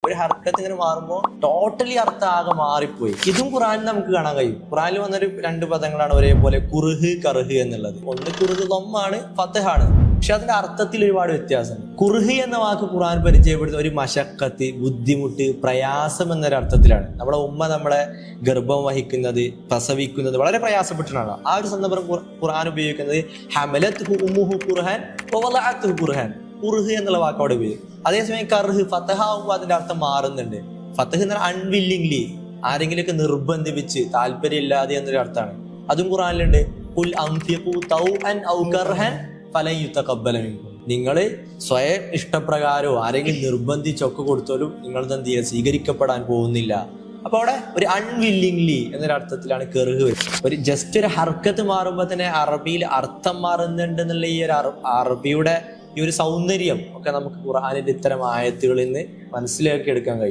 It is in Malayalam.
ഒരു ഹർക്കത്ത് ഇങ്ങനെ മാറുമ്പോൾ ടോട്ടലി അർത്ഥം ആകെ മാറിപ്പോയി. ഇതും ഖുറാനിൽ നമുക്ക് കാണാൻ കഴിയും. ഖുറാനിൽ വന്നൊരു 2 പദങ്ങളാണ് ഒരേപോലെ, കുറുഹ് കറുഹ് എന്നുള്ളത്. ഒന്ന് കുറുഹ് ദമ്മാണ്, ഫത്ഹാണ്, പക്ഷെ അതിന്റെ അർത്ഥത്തിൽ ഒരുപാട് വ്യത്യാസമുണ്ട്. കുറുഹ് എന്ന വാക്ക് ഖുർആൻ പരിചയപ്പെടുത്തുന്ന ഒരു മശക്കത്ത്, ബുദ്ധിമുട്ട്, പ്രയാസം എന്നൊരർത്ഥത്തിലാണ്. നമ്മുടെ ഉമ്മ നമ്മളെ ഗർഭം വഹിക്കുന്നത്, പ്രസവിക്കുന്നത് വളരെ പ്രയാസപ്പെട്ടിട്ടാണ്. ആ ഒരു സന്ദർഭം ഖുർആൻ ഉപയോഗിക്കുന്നത് ഹമലത്ഹു ഉമ്മുഹു ഖുർഹാൻ വവളഅത്ഹു ഖുർഹാൻ, കുറുഹ് എന്നുള്ള വാക്കോടെ ഉപയോഗിക്കും. അതേസമയം കർഹ് ഫതഹാവുമ്പോൾ അതിന്റെ അർത്ഥം മാറുന്നുണ്ട്. ഫതഹ് എന്ന് പറഞ്ഞാൽ അൺവില്ലിംഗ്ലി, ആരെങ്കിലൊക്കെ നിർബന്ധിപ്പിച്ച്, താല്പര്യമില്ലാതെ എന്നൊരു അർത്ഥമാണ്. അതും ഖുർആനിലുണ്ട്. ഖുൽ അൻഫിഖൂ തൗഅൻ ഔ കർഹൻ ഫലൻ യുതഖബ്ബല മിൻകും. നിങ്ങൾ സ്വയം ഇഷ്ടപ്രകാരവും ആരെങ്കിലും നിർബന്ധിച്ചൊക്കെ കൊടുത്താലും നിങ്ങളത് എന്ത് ചെയ്യുക, സ്വീകരിക്കപ്പെടാൻ പോകുന്നില്ല. അപ്പൊ അവിടെ ഒരു അൺവില്ലിംഗ്ലി എന്നൊരർത്ഥത്തിലാണ് കെറുഹ് വെച്ചത്. ഒരു ജസ്റ്റ് ഒരു ഹർക്കത്ത് മാറുമ്പോൾ തന്നെ അറബിയിൽ അർത്ഥം മാറുന്നുണ്ട് എന്നുള്ള ഈ ഒരു അറബിയുടെ ഈ ഒരു സൗന്ദര്യം ഒക്കെ നമുക്ക് ഖുർആനിന്റെ ഇത്തരം ആയത്തുകളിൽ നിന്ന് മനസ്സിലാക്കി എടുക്കാൻ കഴിയും.